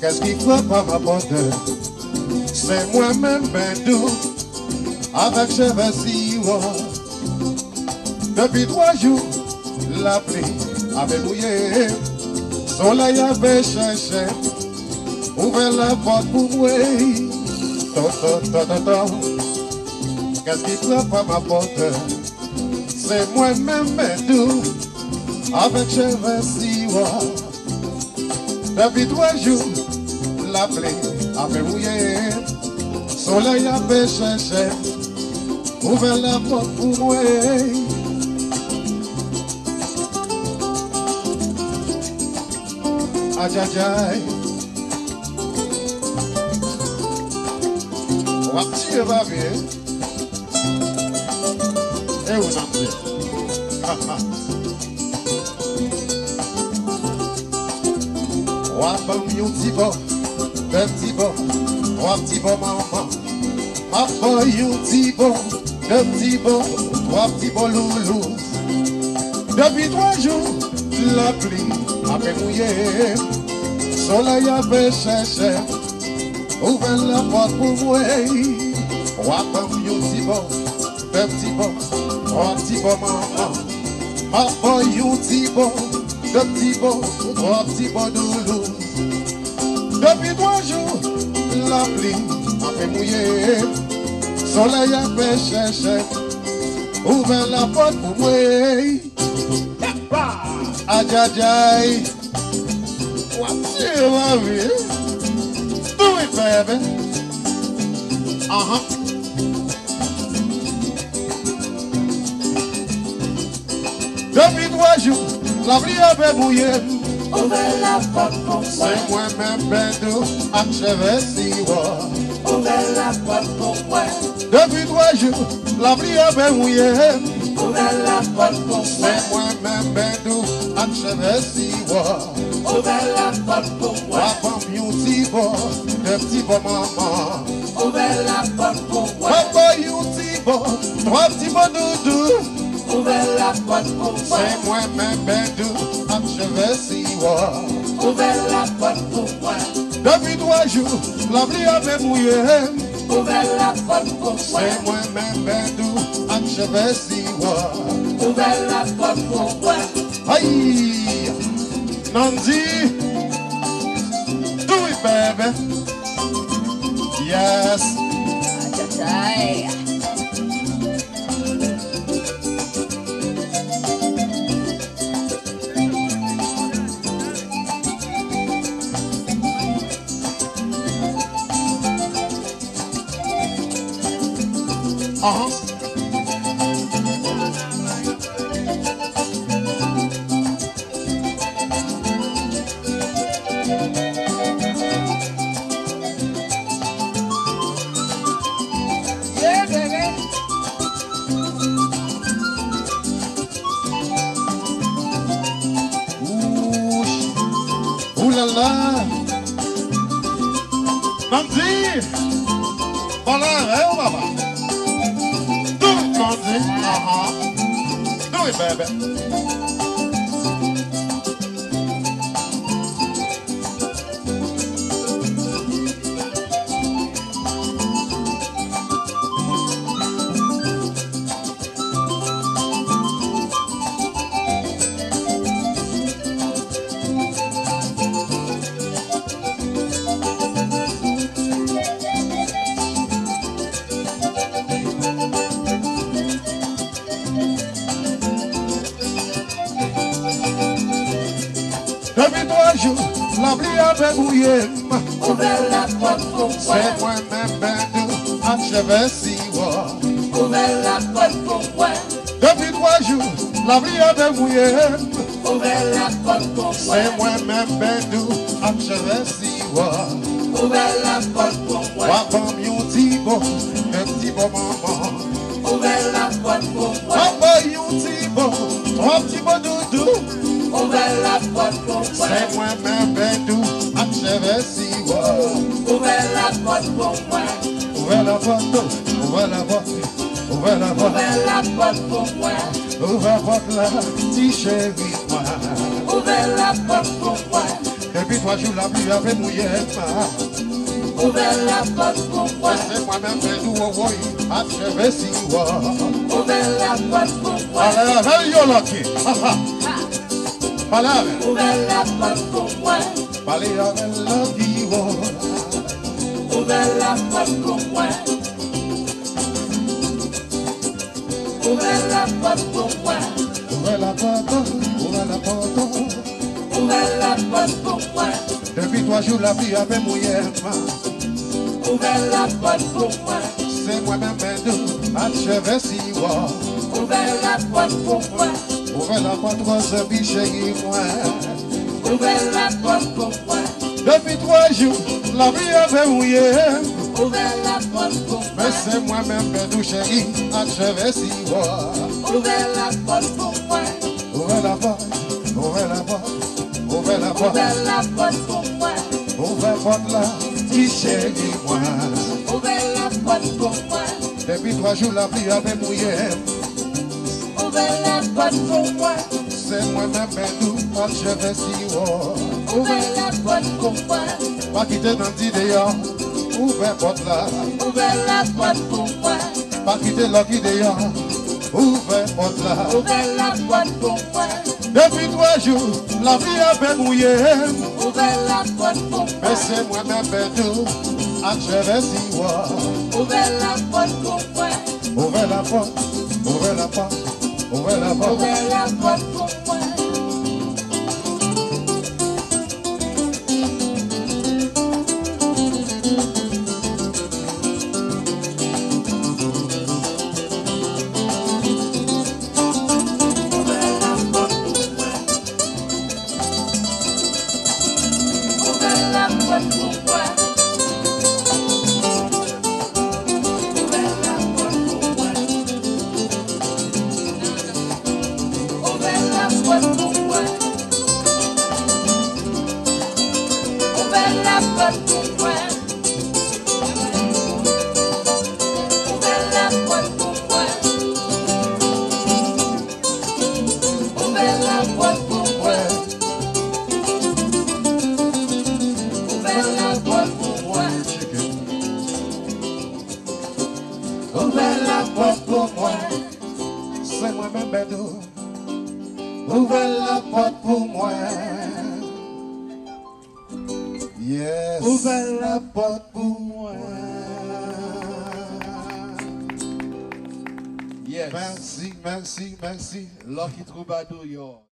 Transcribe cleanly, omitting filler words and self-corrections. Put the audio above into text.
Qu'est-ce qu'il faut pas ma porte? C'est moi-même ben doux, avec cheveux si hauts. Depuis 3 jours, la pluie avait mouillé, soleil avait cherché, ouvert la porte pour moi. Qu'est-ce qui frappe à ma porte? C'est moi-même ben doux, avec cheveux si hauts. Depuis 3 jours, la pluie avait mouillé, soleil avait cherché, ouvert la porte pour moi. Aïe aïe aïe. Wapti va bien. Et où n'en est? Wapam yon petit bon, deux petits bons, 3 petits bons maman. Ma boy yon petit bon, 2 petits bons, 3 petits bons loulous. Depuis 3 jours, la pluie avait mouillé, soleil avait cherché, ouvert la porte pour moi. Wapam yon petit bon, 2 petits bons, 3 petits bons maman. Ma boy yon petit bon, 2 petits bons, 3 petits bons loulous. Depuis 3 jours, la pluie avait mouillé, soleil avait cherché, ouvert la porte pour moi. Aïe aïe aïe. What's your love? Do it, baby. Depuis 3 jours, la pluie avait mouillé, ouvert la porte pour moi. c'est moi-même Bendou, avec cheveux si hauts. Ouvert la porte pour moi. Depuis 3 jours, la pluie avait mouillé, Ouvert la porte pour moi. c'est moi-même Bendou, avec cheveux si hauts. Ouvert la porte pour moi. Wapam yon petit bon, 2 petits bons maman. Ouvert la porte pour moi. Papa yon petit bon, 3 petits bons doudou. Ouvert la porte pour moi. C'est moi-même Bendou, avec cheveux si hauts. Ouvert la porte pour moi. Depuis 3 jours, la pluie avait mouillé, Ouvert la porte pour moi. c'est moi-même Bendou, avec cheveux si hauts. Ouvert la porte pour moi. Aïe, Nandi, do it, baby. Yes. Aïe. Yeah, baby. Ouh là là. Nandi, voilà, hein, on va voir. Do it, Nandi. Do it, baby. Depuis 3 jours, la pluie avait mouillé, Ouvert la porte pour moi. c'est moi-même Bendou, avec cheveux si hauts. Ouvert la porte pour moi. Depuis 3 jours, la pluie avait mouillé, Ouvert la porte pour moi. c'est moi-même Bendou, avec cheveux si hauts. Ouvert la porte pour moi. Wapam yon petit bon, 2 petits bons maman. Ouvert la porte pour moi. Papa yon petit bon, 3 petits bons doudou. Ouvert la porte pour moi. C'est moi-même Bendou, avec cheveux si hauts. Ouvert la porte pour moi. Ouvrez la porte, ouvrez la porte, ouvrez la porte, Ouvert la porte pour moi. ouvrez la porte là, petit chéri moi. Ouvert la porte pour moi. Depuis 3 jours, la pluie avait mouillé. Ouvert la porte pour moi. C'est moi-même qui nous envoie à chevet si wa. Ouvert la porte pour moi. Allez, allez, yo, Loki. Parlez avec. Ouvert la porte pour moi. Parlez avec Loki. Ouvert la porte pour moi. Ouvert la porte pour moi. Ouvrez la porte, ouvrez la porte. Ouvert la porte pour moi. Depuis 3 jours, la pluie avait mouillé. Ouvert la porte pour moi. C'est moi-même qui nous à chevet si wa. Ouvert la porte pour moi. Ouvrez la porte, 3 habits chérie moi. Ouvert la porte pour moi. Depuis 3 jours, la pluie avait mouillé. Ouvert la porte pour moi. Mais c'est moi-même qui nous chérie à chevet si wa. Ouvert la porte pour moi. Ouvrez la porte, ouvrez la porte, ouvrez la porte. Ouvert la porte pour moi. Ouvrez la porte là, petit chéri moi. Ouvert la porte pour moi. Depuis 3 jours, la pluie avait mouillé. Ouvert la porte pour moi. C'est moi-même qui nous à chevet si wa. Ouvert la porte pour moi. Pas quitter dans le dehors. Ouvrez la porte là. Ouvert la porte pour moi. Pas quitter l'autre dehors. Ouvrez la porte là. Ouvert la porte pour moi. Depuis 3 jours, la vie avait mouillé. Ouvert la porte pour moi. Mais c'est moi-même perdu à chevet si wa. Ouvert la porte pour moi. Ouvrez la porte, ouvrez la porte, ouvrez la porte. Ouvert la porte pour moi. Ouvrez la porte pour moi. C'est moi-même Bédou. Ouvrez la porte pour moi. Yes. Ouvrez la porte pour moi. Yes. Merci, merci, merci. Lucky Troubadou, yo.